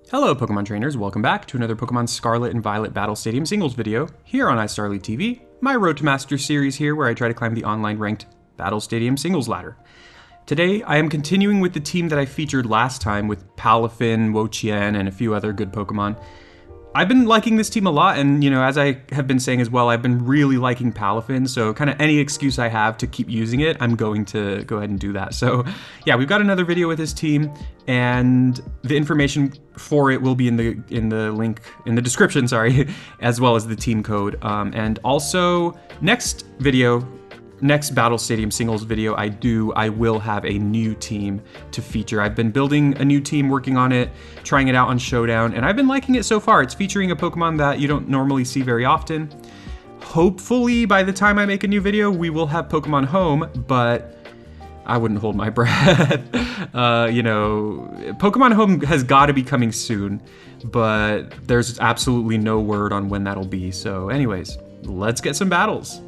Hello Pokemon trainers, welcome back to another Pokemon Scarlet and Violet Battle Stadium singles video here on iStarLeague TV, my Road to Master series here where I try to climb the online ranked Battle Stadium singles ladder. Today I am continuing with the team that I featured last time with Palafin, Wo-Chien, and a few other good Pokemon. I've been liking this team a lot, and as I have been saying as well, I've been really liking Palafin, so kind of any excuse I have to keep using it, I'm going to go ahead and do that. So yeah, we've got another video with this team, and the information for it will be in the link in the description, sorry, as well as the team code. And also next Battle Stadium singles video I will have a new team to feature. I've been building a new team, working on it, trying it out on Showdown, and I've been liking it so far. It's featuring a Pokemon that you don't normally see very often. Hopefully by the time I make a new video, we will have Pokemon Home, but I wouldn't hold my breath. Pokemon Home has got to be coming soon, but there's absolutely no word on when that'll be. So anyways, let's get some battles.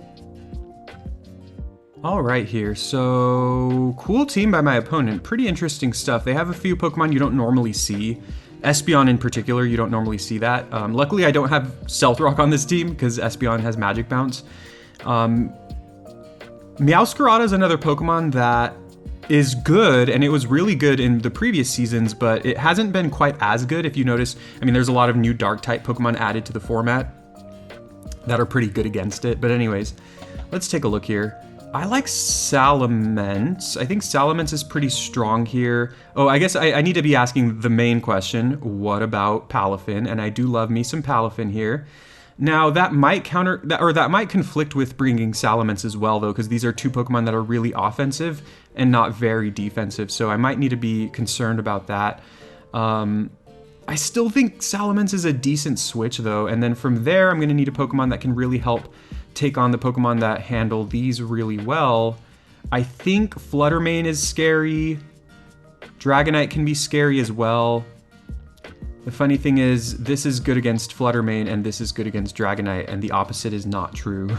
All right here, so cool team by my opponent. Pretty interesting stuff. They have a few Pokemon you don't normally see. Espeon in particular, you don't normally see that. Luckily, I don't have Stealth Rock on this team because Espeon has Magic Bounce. Meowscarada is another Pokemon that is good, and it was really good in the previous seasons, but it hasn't been quite as good. If you notice, there's a lot of new Dark-type Pokemon added to the format that are pretty good against it. But anyways, let's take a look here. I like Salamence. I think Salamence is pretty strong here. Oh, I guess I need to be asking the main question. What about Palafin? And I do love me some Palafin here. Now, that might conflict with bringing Salamence as well, though, because these are two Pokemon that are really offensive and not very defensive. So I might need to be concerned about that. I still think Salamence is a decent switch, though. And then from there, I'm going to need a Pokemon that can really help take on the Pokemon that handle these really well. I think Fluttermane is scary. Dragonite can be scary as well. The funny thing is, this is good against Fluttermane and this is good against Dragonite, and the opposite is not true.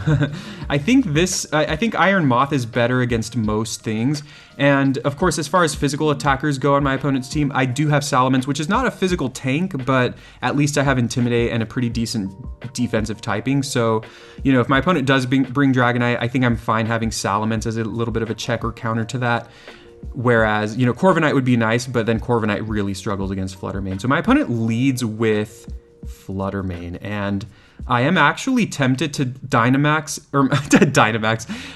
I think Iron Moth is better against most things. And of course, as far as physical attackers go on my opponent's team, I do have Salamence, which is not a physical tank, but at least I have Intimidate and a pretty decent defensive typing. So, if my opponent does bring Dragonite, I think I'm fine having Salamence as a little bit of a check or counter to that. Whereas, Corviknight would be nice, but then Corviknight really struggles against Fluttermane. So my opponent leads with Fluttermane, and I am actually tempted to Dynamax,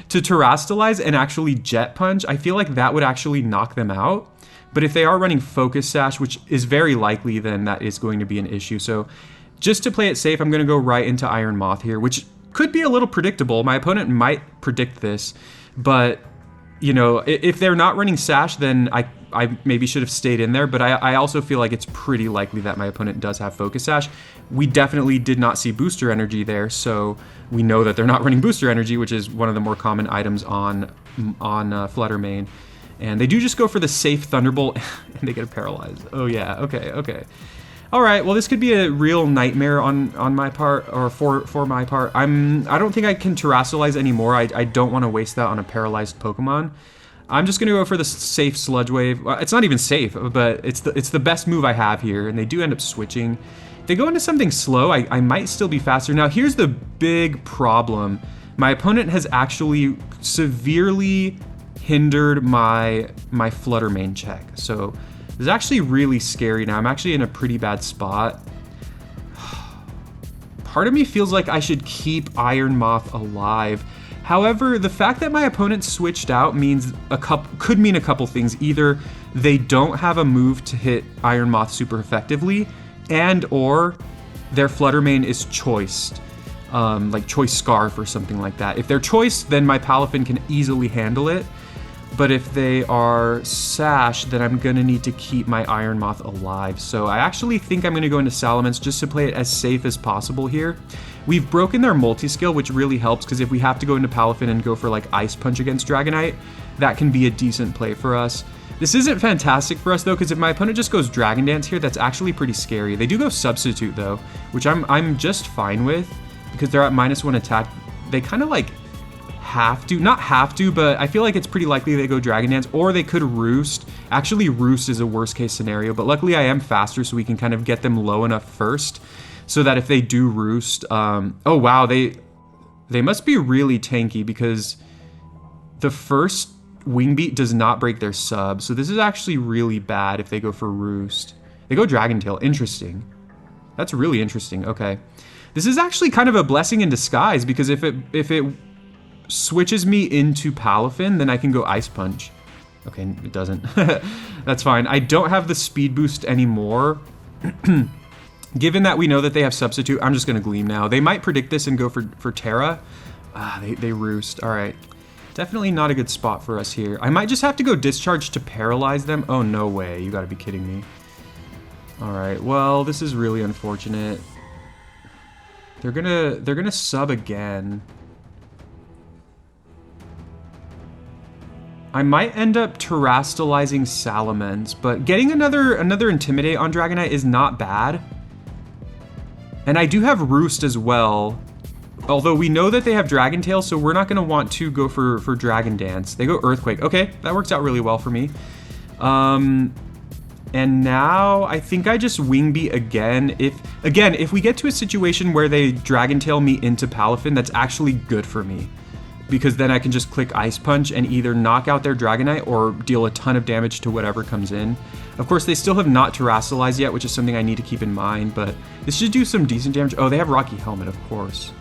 to Terrastalize and actually Jet Punch. I feel like that would actually knock them out. But if they are running Focus Sash, which is very likely, then that is going to be an issue. So just to play it safe, I'm going to go right into Iron Moth here, which could be a little predictable. My opponent might predict this, but if they're not running Sash, then I maybe should have stayed in there, but I also feel like it's pretty likely that my opponent does have Focus Sash. We definitely did not see Booster Energy there, so we know that they're not running Booster Energy, which is one of the more common items on Fluttermane. And they do just go for the safe Thunderbolt, and they get paralyzed. Oh yeah, okay. All right, well, this could be a real nightmare on my part, or for my part. I don't think I can Terrastalize anymore. I don't want to waste that on a paralyzed Pokemon. I'm just going to go for the safe Sludge Wave. Well, it's not even safe, but it's the best move I have here, and they do end up switching. If they go into something slow, I might still be faster. Now, here's the big problem. My opponent has actually severely hindered my Fluttermane check, so it's actually really scary now. I'm actually in a pretty bad spot. Part of me feels like I should keep Iron Moth alive. However, the fact that my opponent switched out could mean a couple things. Either they don't have a move to hit Iron Moth super effectively, and or their Fluttermane is choiced. Like Choice Scarf or something like that. If they're choiced, then my Palafin can easily handle it. But if they are Sash, then I'm going to need to keep my Iron Moth alive. So I actually think I'm going to go into Salamence just to play it as safe as possible here. We've broken their multi-skill, which really helps, because if we have to go into Palafin and go for like Ice Punch against Dragonite, that can be a decent play for us. This isn't fantastic for us, though, because if my opponent just goes Dragon Dance here, that's actually pretty scary. They do go Substitute, though, which I'm just fine with, because they're at -1 attack. They kind of like have to, not have to, but I feel like it's pretty likely they go Dragon Dance, or they could Roost. Actually, Roost is a worst case scenario, but luckily I am faster, so we can kind of get them low enough first, so that if they do Roost, oh wow, they must be really tanky, because the first Wing Beat does not break their sub, so this is actually really bad if they go for Roost. They go Dragon Tail, interesting. That's really interesting, okay. This is actually kind of a blessing in disguise, because if it switches me into Palafin, then I can go Ice Punch. Okay, it doesn't. That's fine. I don't have the speed boost anymore. Given that we know that they have Substitute, I'm just going to Gleam now. They might predict this and go for Terra. Ah, they Roost. All right. Definitely not a good spot for us here. I might just have to go Discharge to paralyze them. Oh, no way. You got to be kidding me. All right. Well, this is really unfortunate. They're gonna sub again. I might end up terastallizing Salamence, but getting another Intimidate on Dragonite is not bad. And I do have Roost as well. Although we know that they have Dragon Tail, so we're not gonna want to go for Dragon Dance. They go Earthquake. Okay, that works out really well for me. And now I think I just Wing Beat again. If we get to a situation where they Dragon Tail me into Palafin, that's actually good for me. Because then I can just click Ice Punch and either knock out their Dragonite or deal a ton of damage to whatever comes in. Of course, they still have not Terastallized yet, which is something I need to keep in mind, but this should do some decent damage. Oh, they have Rocky Helmet, of course.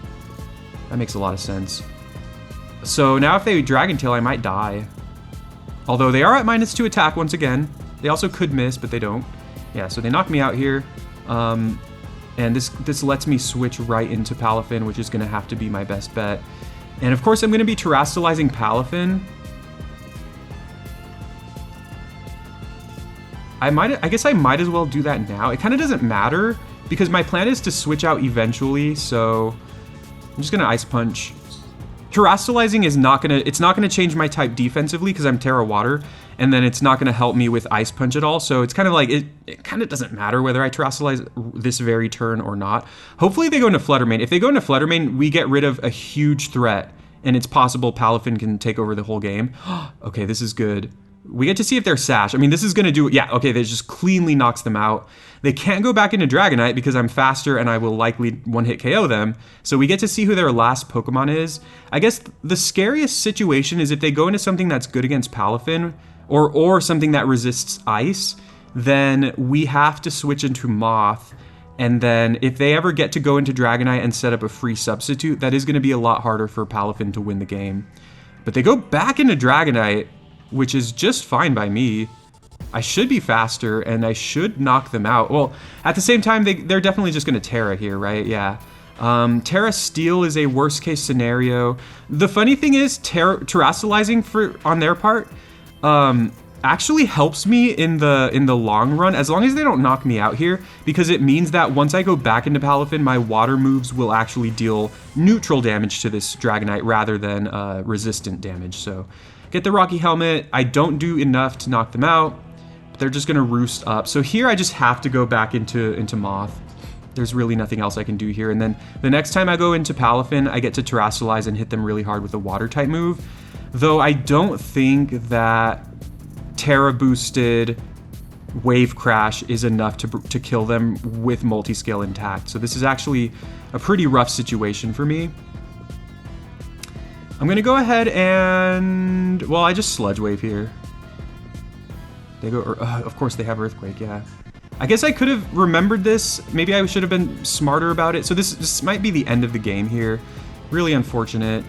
That makes a lot of sense. So now if they Dragon Tail, I might die. Although they are at -2 attack once again. They also could miss, but they don't. Yeah, so they knock me out here. And this lets me switch right into Palafin, which is going to have to be my best bet. And of course, I'm going to be Terastallizing Palafin. I guess I might as well do that now. It kind of doesn't matter, because my plan is to switch out eventually, so I'm just going to Ice Punch. Terastallizing is not gonna change my type defensively because I'm Terra Water, and then it's not gonna help me with Ice Punch at all. So it's kind of like it kind of doesn't matter whether I Terastallize this very turn or not. Hopefully they go into Flutter Mane. If they go into Flutter Mane, we get rid of a huge threat, and it's possible Palafin can take over the whole game. Okay, this is good. We get to see if they're Sash. I mean, this is going to do... Yeah, okay, this just cleanly knocks them out. They can't go back into Dragonite because I'm faster and I will likely one-hit KO them. So we get to see who their last Pokemon is. I guess the scariest situation is if they go into something that's good against Palafin or something that resists Ice, then we have to switch into Moth. And then if they ever get to go into Dragonite and set up a free substitute, that is going to be a lot harder for Palafin to win the game. But they go back into Dragonite, which is just fine by me. I should be faster, and I should knock them out. Well, at the same time, they're definitely just going to Terra here, right? Yeah. Terra Steel is a worst-case scenario. The funny thing is, Terastallizing on their part actually helps me in the long run, as long as they don't knock me out here, because it means that once I go back into Palafin, my water moves will actually deal neutral damage to this Dragonite rather than resistant damage. So... Get the Rocky Helmet. I don't do enough to knock them out, but they're just gonna Roost up. So here I just have to go back into Moth. There's really nothing else I can do here. And then the next time I go into Palafin, I get to Terastallize and hit them really hard with a Water type move. Though I don't think that Terra boosted Wave Crash is enough to kill them with Multiscale intact. So this is actually a pretty rough situation for me. I'm gonna go ahead and... Well, I just Sludge Wave here. They go... of course they have Earthquake, yeah. I guess I could have remembered this. Maybe I should have been smarter about it. So this might be the end of the game here. Really unfortunate.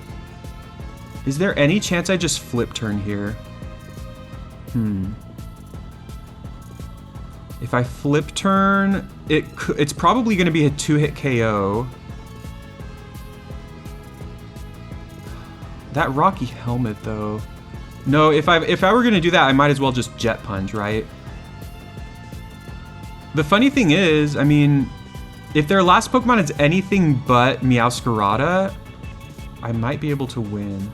Is there any chance I just Flip Turn here? If I Flip Turn, it's probably gonna be a 2-hit KO. That Rocky Helmet, though. No, if I were gonna do that, I might as well just Jet Punch, right? The funny thing is, I mean, if their last Pokemon is anything but Meowscarada, I might be able to win.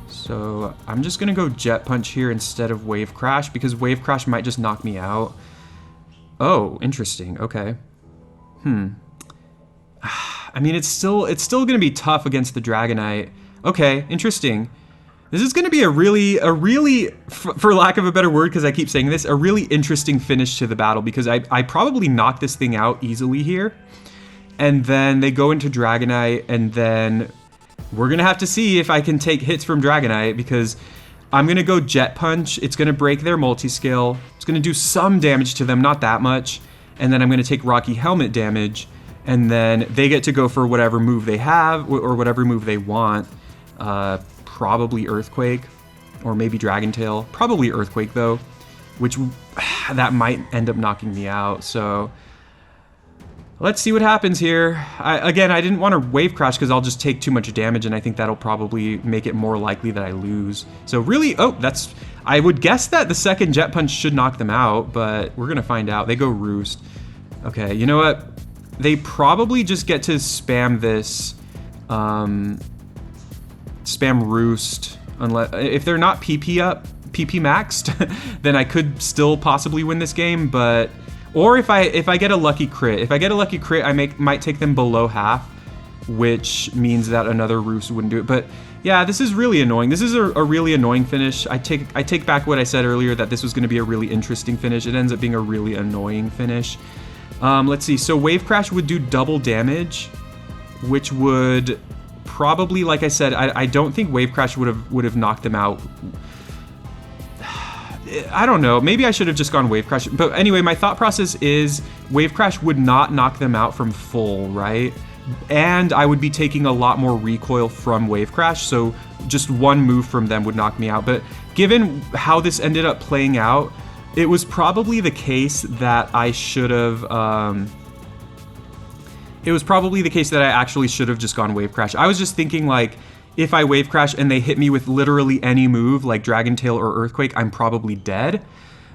So I'm just gonna go Jet Punch here instead of Wave Crash, because Wave Crash might just knock me out. Oh, interesting. Okay. I mean, it's still going to be tough against the Dragonite. Okay, interesting. This is going to be a really, for lack of a better word, because I keep saying this, a really interesting finish to the battle, because I probably knock this thing out easily here. And then they go into Dragonite, and then we're going to have to see if I can take hits from Dragonite, because I'm going to go Jet Punch. It's going to break their multi-scale. It's going to do some damage to them, not that much. And then I'm going to take Rocky Helmet damage, and then they get to go for whatever move they have, or whatever move they want. Probably Earthquake, or maybe Dragon Tail. Probably Earthquake, though, which that might end up knocking me out, so let's see what happens here. Again, I didn't want to Wave Crash because I'll just take too much damage, and I think that'll probably make it more likely that I lose. So really, I would guess that the second Jet Punch should knock them out, but we're going to find out. They go Roost. Okay, you know what? They probably just get to spam this, spam Roost, unless if they're not PP maxed, then I could still possibly win this game, but or if I get a lucky crit. If I get a lucky crit, I might take them below half, which means that another Roost wouldn't do it. But yeah, this is really annoying. This is a really annoying finish. I take back what I said earlier, that this was going to be a really interesting finish. It ends up being a really annoying finish. Let's see. So Wave Crash would do double damage, which would probably, like I said, I don't think Wave Crash would have knocked them out. I don't know. Maybe I should have just gone Wave Crash. But anyway, my thought process is Wave Crash would not knock them out from full, right? And I would be taking a lot more recoil from Wave Crash, so just one move from them would knock me out. But given how this ended up playing out, it was probably the case that I should have... it was probably the case that I actually should have just gone Wave Crash. I was just thinking, like, if I Wave Crash and they hit me with literally any move, like Dragon Tail or Earthquake, I'm probably dead.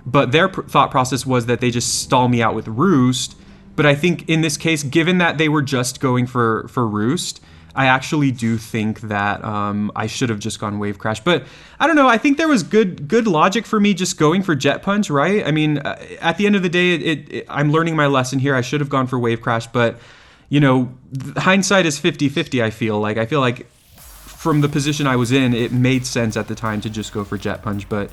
But their thought process was that they just stall me out with Roost. But I think in this case, given that they were just going for Roost, I actually do think that I should have just gone Wave Crash. But I don't know, I think there was good logic for me just going for Jet Punch, right? I mean, at the end of the day, I'm learning my lesson here. I should have gone for Wave Crash, but, you know, hindsight is 50-50, I feel like from the position I was in, it made sense at the time to just go for Jet Punch, but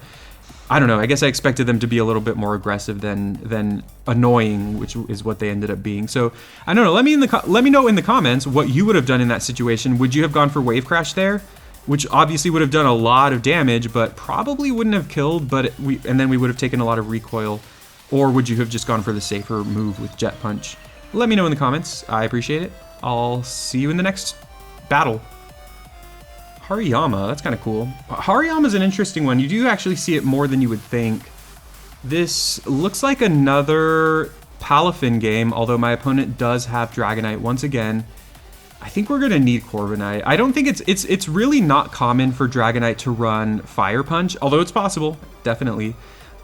I don't know. I guess I expected them to be a little bit more aggressive than annoying, which is what they ended up being. So I don't know. Let me know in the comments what you would have done in that situation. Would you have gone for Wave Crash there, which obviously would have done a lot of damage, but probably wouldn't have killed. And then we would have taken a lot of recoil, or would you have just gone for the safer move with Jet Punch? Let me know in the comments. I appreciate it. I'll see you in the next battle. Hariyama, that's kind of cool. Hariyama's an interesting one. You do actually see it more than you would think. This looks like another Palafin game, although my opponent does have Dragonite once again. I think we're gonna need Corviknight. I don't think it's really not common for Dragonite to run Fire Punch, although it's possible, definitely.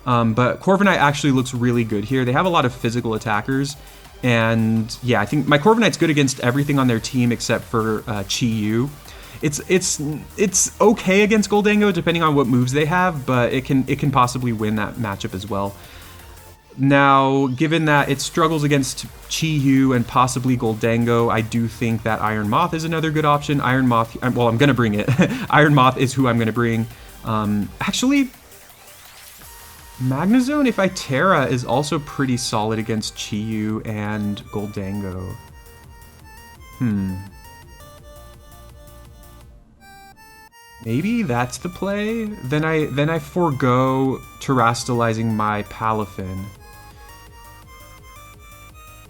But Corviknight actually looks really good here. They have a lot of physical attackers, and yeah, I think my Corviknight's good against everything on their team except for Chi-Yu. It's okay against Goldango depending on what moves they have, but it can possibly win that matchup as well. Now, given that it struggles against Chi-Yu and possibly Goldango, I do think that Iron Moth is another good option. Iron Moth, well, I'm gonna bring it. Iron Moth is who I'm gonna bring. Actually, Magnezone, if I Terra, is also pretty solid against Chi-Yu and Goldango. Maybe that's the play? Then I forego terastallizing my Palafin.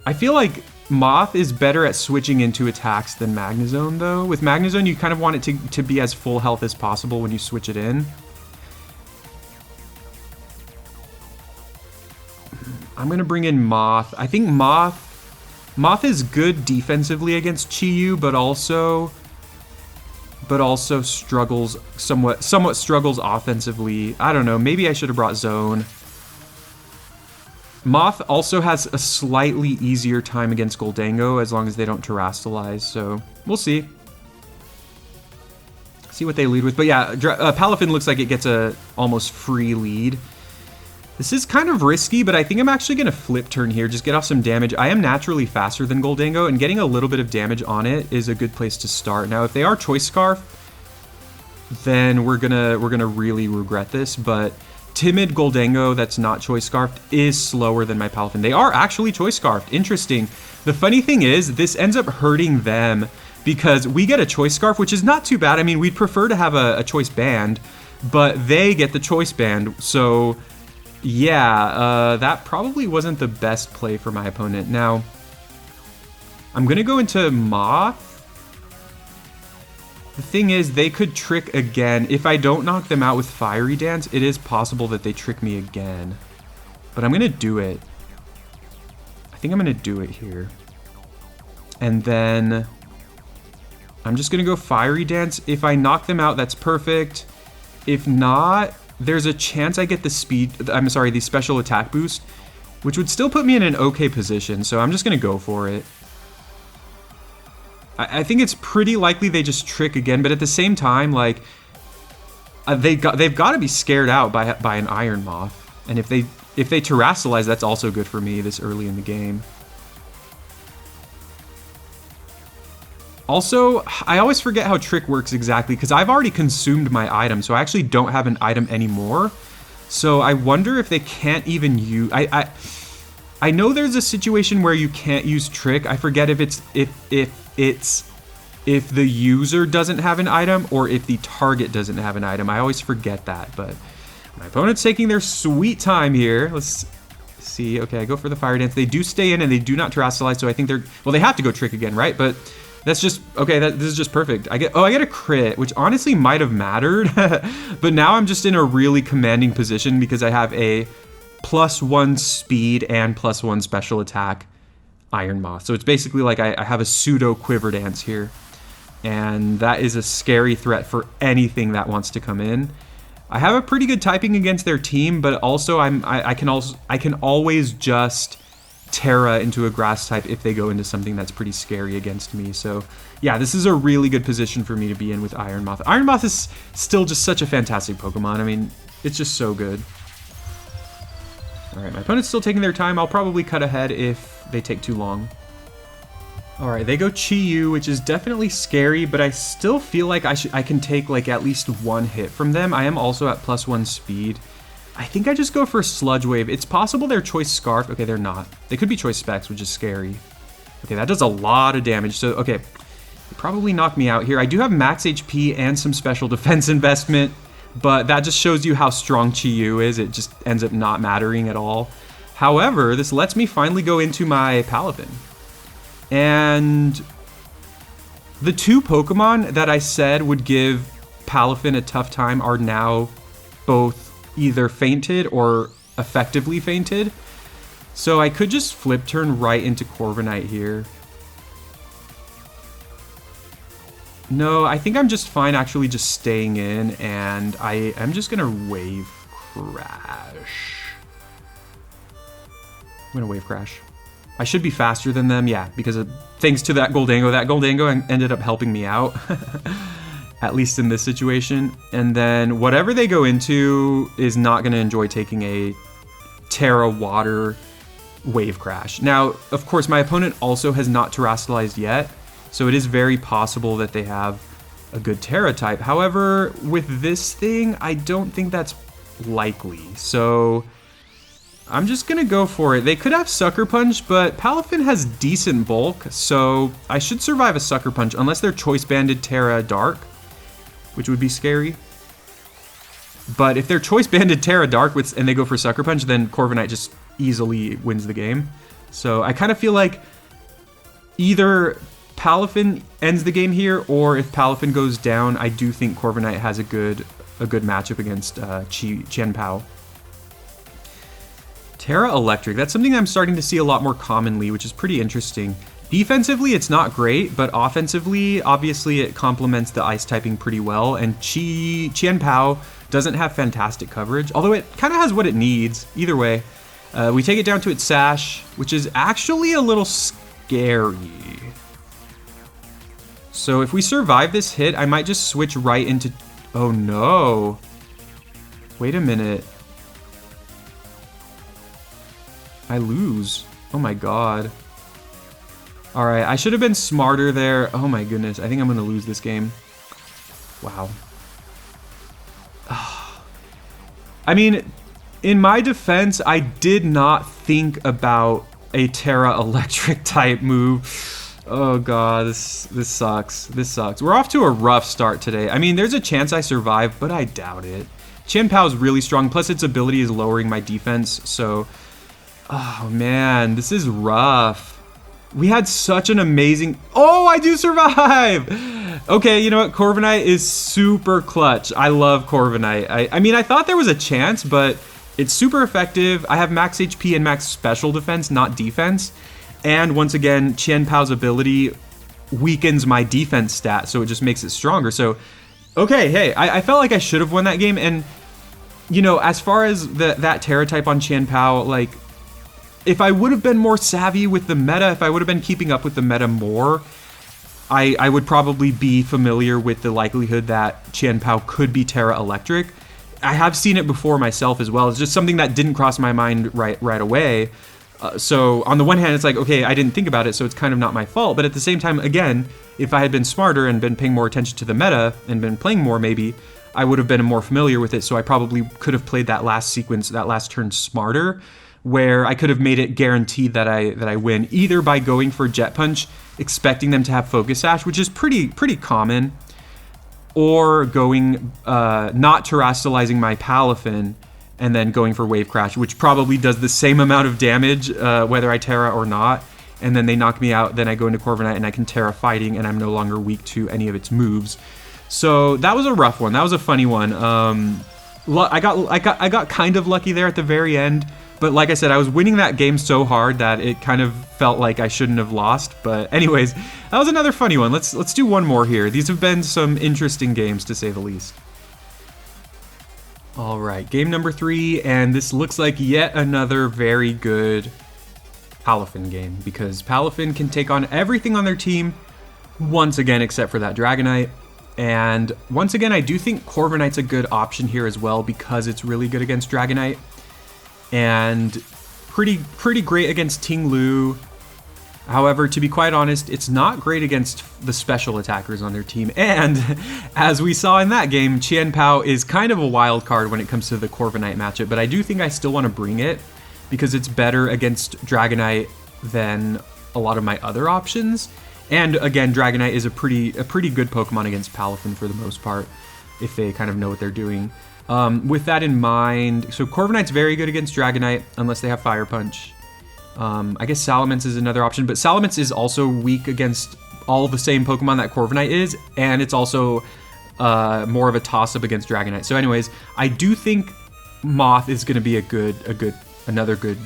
I feel like Moth is better at switching into attacks than Magnezone, though. With Magnezone, you kind of want it to be as full health as possible when you switch it in. I'm gonna bring in Moth. I think Moth is good defensively against Chi-Yu, but also struggles somewhat struggles offensively. I don't know, maybe I should have brought Zone. Moth also has a slightly easier time against Goldango as long as they don't terastallize, so we'll see. See what they lead with. But yeah, Palafin looks like it gets a almost free lead. This is kind of risky, but I think I'm actually going to flip turn here, just get off some damage. I am naturally faster than Goldango, and getting a little bit of damage on it is a good place to start. Now, if they are Choice Scarf, then we're gonna really regret this, but Timid Goldango that's not Choice Scarfed is slower than my Palafin. They are actually Choice Scarfed. Interesting. The funny thing is, this ends up hurting them because we get a Choice Scarf, which is not too bad. I mean, we'd prefer to have a Choice Band, but they get the Choice Band, so... yeah, that probably wasn't the best play for my opponent. Now, I'm going to go into Moth. The thing is, they could trick again. If I don't knock them out with Fiery Dance, it is possible that they trick me again. But I'm going to do it. I think I'm going to do it here. And then I'm just going to go Fiery Dance. If I knock them out, that's perfect. If not... there's a chance I get the the special attack boost, which would still put me in an okay position, so I'm just going to go for it. I think it's pretty likely they just trick again, but at the same time, like, they've got to be scared out by an Iron Moth, and if they Terrasilize, that's also good for me this early in the game. Also, I always forget how Trick works exactly, because I've already consumed my item, so I actually don't have an item anymore. So I wonder if they can't even use... I know there's a situation where you can't use Trick. I forget if the user doesn't have an item or if the target doesn't have an item. I always forget that, but my opponent's taking their sweet time here. Let's see. Okay, I go for the Fire Dance. They do stay in and they do not Terrasilize, so I think they're... well, they have to go Trick again, right? But... that's just, okay, this is just perfect. I get a crit, which honestly might have mattered, but now I'm just in a really commanding position because I have a +1 speed and +1 special attack Iron Moth. So it's basically like I have a pseudo Quiver Dance here, and that is a scary threat for anything that wants to come in. I have a pretty good typing against their team, but also I can always just Terra into a grass type if they go into something that's pretty scary against me. So yeah, this is a really good position for me to be in with Iron Moth. Iron Moth is still just such a fantastic Pokemon. I mean, it's just so good. Alright, my opponent's still taking their time. I'll probably cut ahead if they take too long. Alright, they go Chi-Yu, which is definitely scary, but I still feel like I can take like at least one hit from them. I am also at +1 speed. I think I just go for Sludge Wave. It's possible they're Choice Scarf. Okay, they're not. They could be Choice Specs, which is scary. Okay, that does a lot of damage. So, okay, they probably knock me out here. I do have max HP and some special defense investment, but that just shows you how strong Chi-Yu is. It just ends up not mattering at all. However, this lets me finally go into my Palafin. And the two Pokemon that I said would give Palafin a tough time are now both either fainted or effectively fainted. So I could just flip turn right into Corviknight here. No, I think I'm just fine actually just staying in, and I am just gonna Wave Crash. I'm gonna Wave Crash. I should be faster than them, yeah, because thanks to that Goldango ended up helping me out. At least in this situation. And then whatever they go into is not going to enjoy taking a Terra Water Wave Crash. Now, of course, my opponent also has not Terrassilized yet, so it is very possible that they have a good Terra type. However, with this thing, I don't think that's likely. So I'm just going to go for it. They could have Sucker Punch, but Palafin has decent bulk, so I should survive a Sucker Punch unless they're Choice Banded Terra Dark, which would be scary. But if they're Choice Banded Terra Dark and they go for Sucker Punch, then Corviknight just easily wins the game. So I kind of feel like either Palafin ends the game here, or if Palafin goes down, I do think Corviknight has a good matchup against Chien-Pao. Terra Electric, that's something I'm starting to see a lot more commonly, which is pretty interesting. Defensively, it's not great, but offensively, obviously, it complements the ice typing pretty well, and Chien-Pao doesn't have fantastic coverage, although it kind of has what it needs. Either way, we take it down to its Sash, which is actually a little scary. So if we survive this hit, I might just switch right into... oh no. Wait a minute. I lose. Oh my god. Alright, I should have been smarter there. Oh my goodness, I think I'm going to lose this game. Wow. I mean, in my defense, I did not think about a Terra Electric type move. Oh god, this sucks. This sucks. We're off to a rough start today. I mean, there's a chance I survive, but I doubt it. Chien-Pao is really strong, plus its ability is lowering my defense, so... Oh man, this is rough. We had such an amazing... Oh, I do survive! Okay, you know what? Corviknight is super clutch. I love Corviknight. I mean, I thought there was a chance, but it's super effective. I have max HP and max special defense, not defense. And once again, Chien-Pao's ability weakens my defense stat, so it just makes it stronger. So, okay, hey, I felt like I should have won that game. And, you know, as far as that Terra type on Chien-Pao, like... If I would have been more savvy with the meta, if I would have been keeping up with the meta more, I would probably be familiar with the likelihood that Chien-Pao could be Terra Electric. I have seen it before myself as well. It's just something that didn't cross my mind right away. So on the one hand, it's like, okay, I didn't think about it, so it's kind of not my fault. But at the same time, again, if I had been smarter and been paying more attention to the meta and been playing more, maybe, I would have been more familiar with it. So I probably could have played that last sequence, that last turn smarter, where I could have made it guaranteed that I win, either by going for Jet Punch, expecting them to have Focus Sash, which is pretty common, or going not terastallizing my Palafin and then going for Wave Crash, which probably does the same amount of damage whether I Terra or not, and then they knock me out, then I go into Corviknight and I can Terra Fighting and I'm no longer weak to any of its moves. So that was a rough one. That was a funny one. I got kind of lucky there at the very end. But like I said, I was winning that game so hard that it kind of felt like I shouldn't have lost. But anyways, that was another funny one. Let's do one more here. These have been some interesting games, to say the least. All right, game number 3, and this looks like yet another very good Palafin game, because Palafin can take on everything on their team, once again, except for that Dragonite. And once again, I do think Corviknight's a good option here as well, because it's really good against Dragonite. And pretty great against Ting Lu. However, to be quite honest, it's not great against the special attackers on their team. And as we saw in that game, Chien-Pao is kind of a wild card when it comes to the Corviknight matchup, but I do think I still want to bring it because it's better against Dragonite than a lot of my other options. And again, Dragonite is a pretty good Pokemon against Palafin for the most part, if they kind of know what they're doing. With that in mind, so Corviknight's very good against Dragonite, unless they have Fire Punch. I guess Salamence is another option, but Salamence is also weak against all the same Pokemon that Corviknight is, and it's also more of a toss-up against Dragonite. So anyways, I do think Moth is going to be another good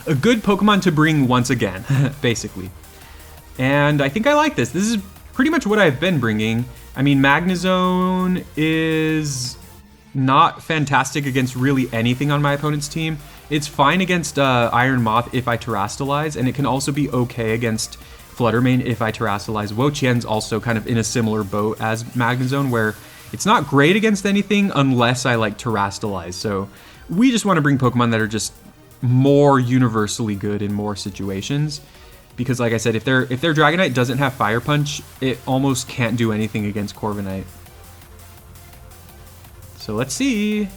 Pokemon to bring once again, basically. And I think I like this. This is pretty much what I've been bringing. I mean, Magnezone is not fantastic against really anything on my opponent's team. It's fine against Iron Moth if I Terastallize, and it can also be okay against Fluttermane if I Terastallize. Wo-Chien's also kind of in a similar boat as Magnezone, where it's not great against anything unless I like Terastallize. So we just want to bring Pokemon that are just more universally good in more situations. Because like I said, if their Dragonite doesn't have Fire Punch, it almost can't do anything against Corviknight. So let's see.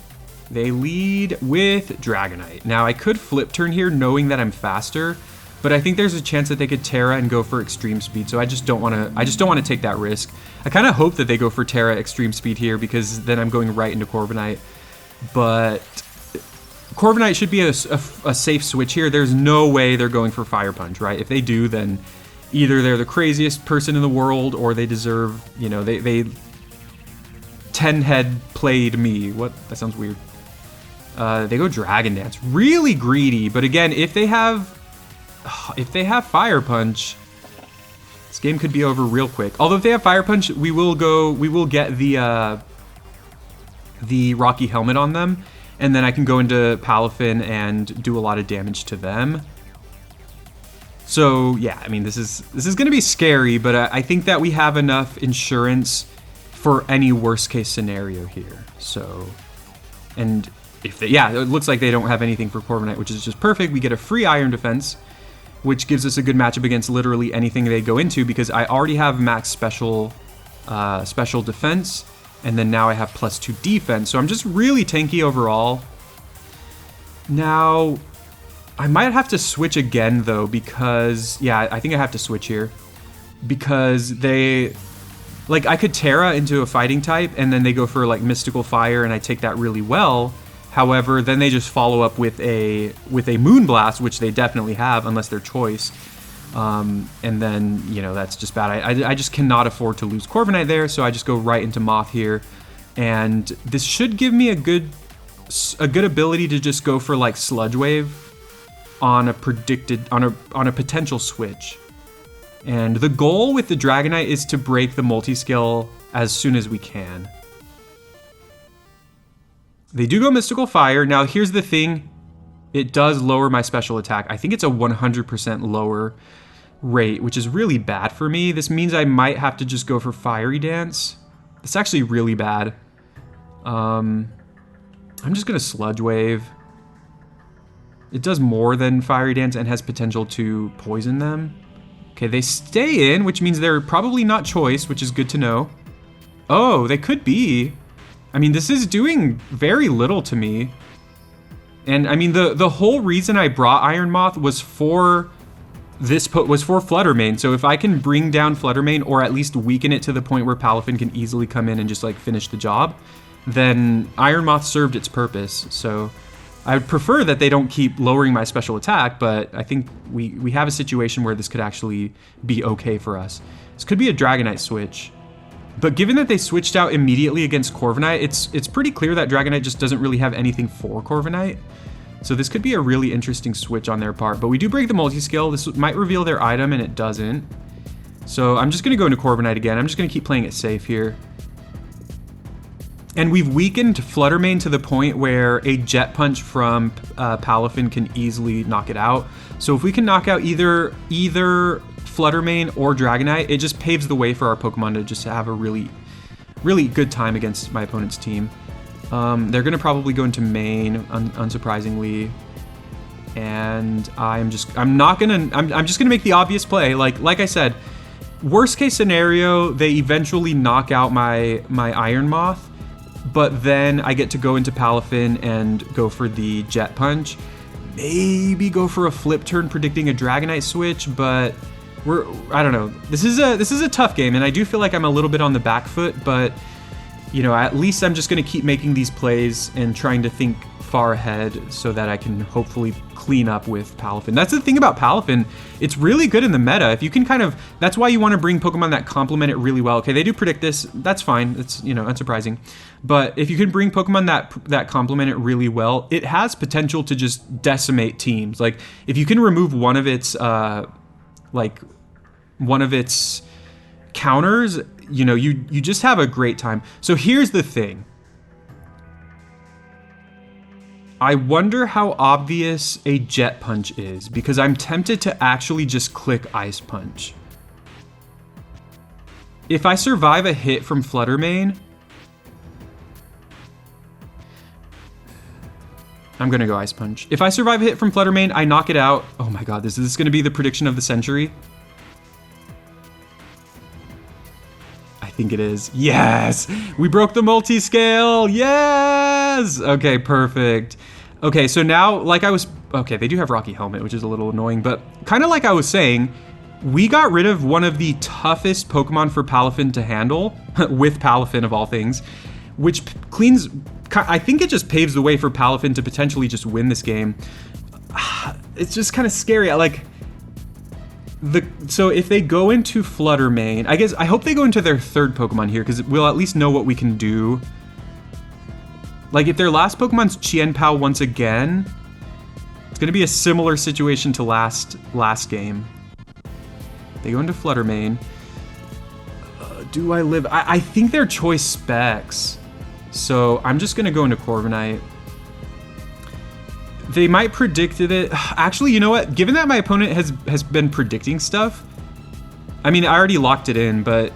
They lead with Dragonite. Now I could flip turn here knowing that I'm faster, but I think there's a chance that they could Terra and go for Extreme Speed, so I just don't want to take that risk. I kind of hope that they go for Terra Extreme Speed here, because then I'm going right into Corviknight. But Corviknight should be a safe switch here. There's no way they're going for Fire Punch, right? If they do, then either they're the craziest person in the world, or they deserve, you know, they 10-head played me. What? That sounds weird. They go Dragon Dance. Really greedy, but again, if they have Fire Punch, this game could be over real quick. Although if they have Fire Punch, we will get the Rocky Helmet on them, and then I can go into Palafin and do a lot of damage to them. So yeah, I mean, this is going to be scary, but I think that we have enough insurance for any worst case scenario here. So, and yeah, it looks like they don't have anything for Corviknight, which is just perfect. We get a free Iron Defense, which gives us a good matchup against literally anything they go into, because I already have max special defense, and then now I have +2 defense. So I'm just really tanky overall. Now, I might have to switch again though, because, yeah, I think I have to switch here. Because they, like, I could Terra into a fighting type, and then they go for like Mystical Fire, and I take that really well. However, then they just follow up with a Moonblast, which they definitely have, unless they're Choice. And then, you know, that's just bad. I just cannot afford to lose Corviknight there, so I just go right into Moth here. And this should give me a good ability to just go for like Sludge Wave on a potential switch. And the goal with the Dragonite is to break the multi-skill as soon as we can. They do go Mystical Fire. Now, here's the thing. It does lower my special attack. I think it's a 100% lower rate, which is really bad for me. This means I might have to just go for Fiery Dance. It's actually really bad. I'm just going to Sludge Wave. It does more than Fiery Dance and has potential to poison them. Okay, they stay in, which means they're probably not Choice, which is good to know. Oh, they could be. I mean, this is doing very little to me. And I mean, the whole reason I brought Iron Moth was for Flutter Mane. So if I can bring down Flutter Mane, or at least weaken it to the point where Palafin can easily come in and just like finish the job, then Iron Moth served its purpose. So I would prefer that they don't keep lowering my special attack, but I think we have a situation where this could actually be okay for us. This could be a Dragonite switch. But given that they switched out immediately against Corviknight, it's pretty clear that Dragonite just doesn't really have anything for Corviknight. So this could be a really interesting switch on their part. But we do break the multi-skill. This might reveal their item, and it doesn't. So I'm just going to go into Corviknight again. I'm just going to keep playing it safe here. And we've weakened Flutter Mane to the point where a Jet Punch from Palafin can easily knock it out. So if we can knock out either Flutter Mane or Dragonite, it just paves the way for our Pokemon to just have a really, really good time against my opponent's team. They're gonna probably go into Main, unsurprisingly, and I'm just gonna make the obvious play. Like I said, worst case scenario, they eventually knock out my Iron Moth, but then I get to go into Palafin and go for the Jet Punch. Maybe go for a Flip Turn, predicting a Dragonite switch, but I don't know. This is a tough game, and I do feel like I'm a little bit on the back foot, but you know, at least I'm just going to keep making these plays and trying to think far ahead so that I can hopefully clean up with Palafin. That's the thing about Palafin. It's really good in the meta. If you can that's why you want to bring Pokemon that complement it really well. Okay, they do predict this. That's fine. It's, you know, unsurprising. But if you can bring Pokemon that complement it really well, it has potential to just decimate teams. Like, if you can remove one of its counters, you know, you just have a great time. So here's the thing. I wonder how obvious a Jet Punch is, because I'm tempted to actually just click Ice Punch. If I survive a hit from Flutter Mane, I'm gonna go Ice Punch. If I survive a hit from Flutter Mane, I knock it out. Oh my god, this is gonna be the prediction of the century. I think it is. Yes! We broke the multi-scale! Yes! Okay, perfect. Okay, so now, okay, they do have Rocky Helmet, which is a little annoying, but kind of like I was saying, we got rid of one of the toughest Pokemon for Palafin to handle, with Palafin of all things, which cleans... I think it just paves the way for Palafin to potentially just win this game. It's just kind of scary. So if they go into Flutter Mane, I hope they go into their third Pokemon here, because we'll at least know what we can do. Like, if their last Pokemon's Chien-Pao once again, it's going to be a similar situation to last game. They go into Flutter Mane. Do I live? I think they're Choice Specs. So I'm just going to go into Corviknight. They might predict it. Actually, you know what? Given that my opponent has been predicting stuff, I mean, I already locked it in, but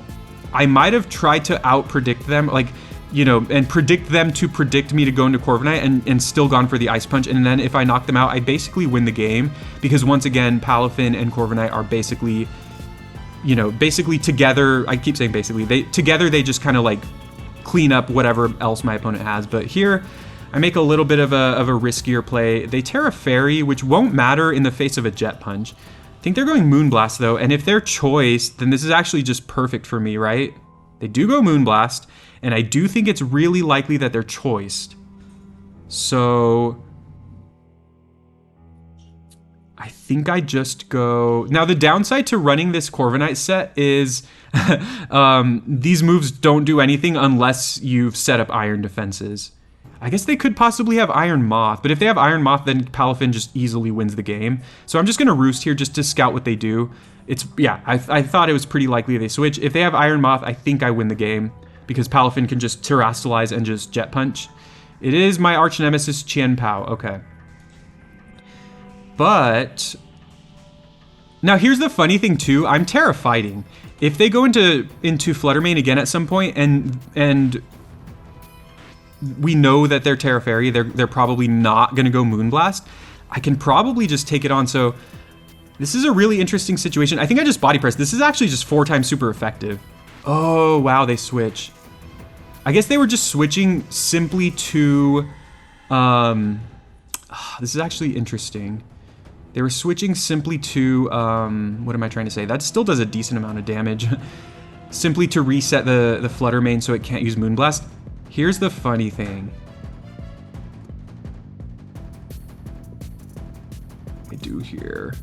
I might have tried to out-predict them. Like, you know, and predict them to predict me to go into Corviknight and still gone for the Ice Punch. And then if I knock them out, I basically win the game, because once again, Palafin and Corviknight are basically, you know, basically together. I keep saying basically. Together they just kind of like clean up whatever else my opponent has. But here, I make a little bit of a riskier play. They Terra Fairy, which won't matter in the face of a Jet Punch. I think they're going Moonblast though, and if they're Choice, then this is actually just perfect for me, right? They do go Moonblast, and I do think it's really likely that they're Choiced. So I think I just go... Now, the downside to running this Corviknight set is these moves don't do anything unless you've set up Iron defenses. I guess they could possibly have Iron Moth, but if they have Iron Moth, then Palafin just easily wins the game. So I'm just going to Roost here just to scout what they do. Yeah, I thought it was pretty likely they switch. If they have Iron Moth, I think I win the game, because Palafin can just Terrastalize and just Jet Punch. It is my arch nemesis Chien Pao. Okay. But now here's the funny thing too. I'm Terra Fighting. If they go into Flutter Mane again at some point, and we know that they're Terra Fairy, they're probably not gonna go Moonblast, I can probably just take it on. So this is a really interesting situation. I think I just Body Press. This is actually just 4 times super effective. Oh wow, they switch. I guess they were just switching simply to this is actually interesting. They were switching simply to, what am I trying to say? That still does a decent amount of damage. Simply to reset the Flutter Mane so it can't use Moonblast. Here's the funny thing. I do here.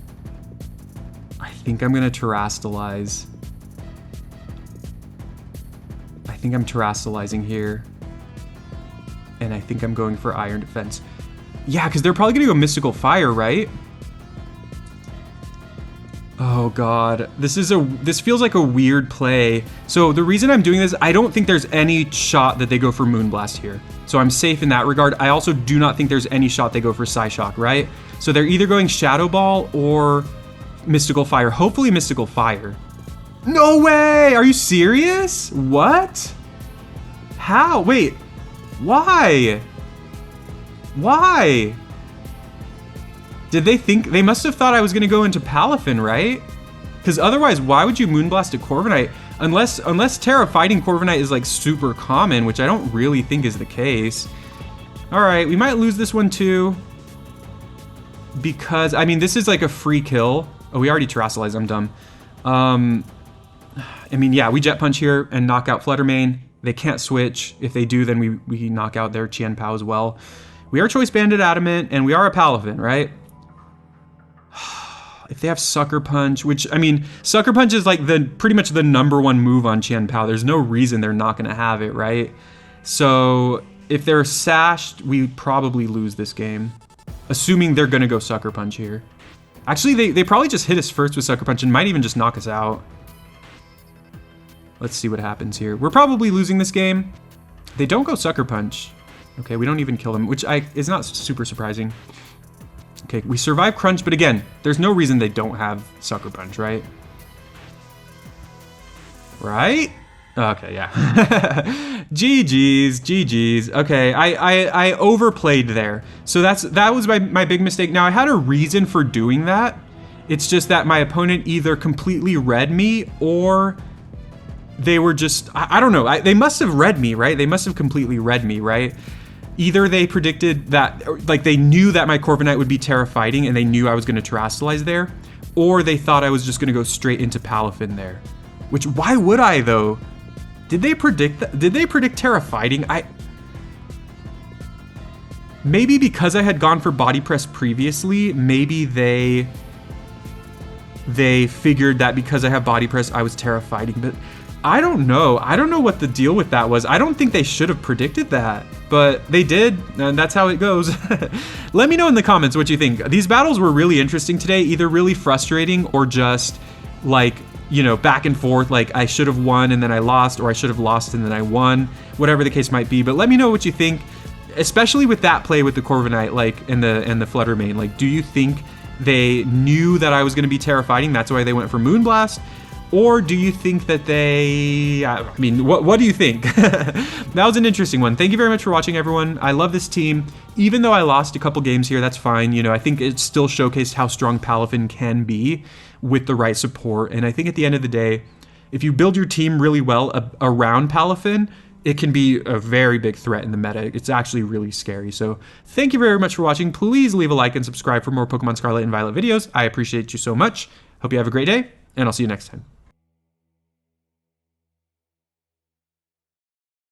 I think I'm gonna Terrastalize. I think I'm Terrastalizing here. And I think I'm going for Iron Defense. Yeah, because they're probably gonna go Mystical Fire, right? Oh god, this feels like a weird play. So the reason I'm doing this, I don't think there's any shot that they go for Moonblast here. So I'm safe in that regard. I also do not think there's any shot they go for Psyshock, right? So they're either going Shadow Ball or Mystical Fire. Hopefully Mystical Fire. No way! Are you serious? What? How? Wait. Why? Why? Did they think... They must have thought I was going to go into Palafin, right? Because otherwise, why would you Moonblast a Corviknight? Unless Terra Fighting Corviknight is like super common, which I don't really think is the case. Alright, we might lose this one too. Because, I mean, this is like a free kill. Oh, we already Terrastalized. I'm dumb. I mean, yeah, we Jet Punch here and knock out Flutter Mane. They can't switch. If they do, then we knock out their Chien Pao as well. We are Choice Banded Adamant, and we are a Palafin, right? If they have Sucker Punch, which, I mean, Sucker Punch is like pretty much the #1 move on Chien Pao. There's no reason they're not going to have it, right? So if they're sashed, we probably lose this game. Assuming they're going to go Sucker Punch here. Actually, they probably just hit us first with Sucker Punch and might even just knock us out. Let's see what happens here. We're probably losing this game. They don't go Sucker Punch. Okay, we don't even kill them, which is not super surprising. Okay, we survive Crunch, but again, there's no reason they don't have Sucker Punch, right? Right? Okay, yeah. GG's. Okay, I overplayed there. So that was my big mistake. Now, I had a reason for doing that. It's just that my opponent either completely read me or they were just... I don't know. They must have read me, right? They must have completely read me, right? Either they predicted that, like they knew that my Corviknight would be Terra Fighting and they knew I was going to Terrastalize there, or they thought I was just going to go straight into Palafin there. Which, why would I though? Did they predict that? Did they predict Terra Fighting? Maybe because I had gone for Body Press previously, maybe they figured that because I have Body Press, I was Terra Fighting, but I don't know. I don't know what the deal with that was. I don't think they should have predicted that, but they did, and that's how it goes. Let me know in the comments what you think. These battles were really interesting today, either really frustrating or just like, you know, back and forth, like I should have won and then I lost, or I should have lost and then I won, whatever the case might be. But let me know what you think, especially with that play with the Corviknight, like, and the Flutter Mane. Like, do you think they knew that I was going to be Terra Fighting, that's why they went for Moonblast? Or do you think that they, I mean, what do you think? That was an interesting one. Thank you very much for watching, everyone. I love this team. Even though I lost a couple games here, that's fine. You know, I think it still showcased how strong Palafin can be with the right support. And I think at the end of the day, if you build your team really well around Palafin, it can be a very big threat in the meta. It's actually really scary. So thank you very much for watching. Please leave a like and subscribe for more Pokemon Scarlet and Violet videos. I appreciate you so much. Hope you have a great day, and I'll see you next time.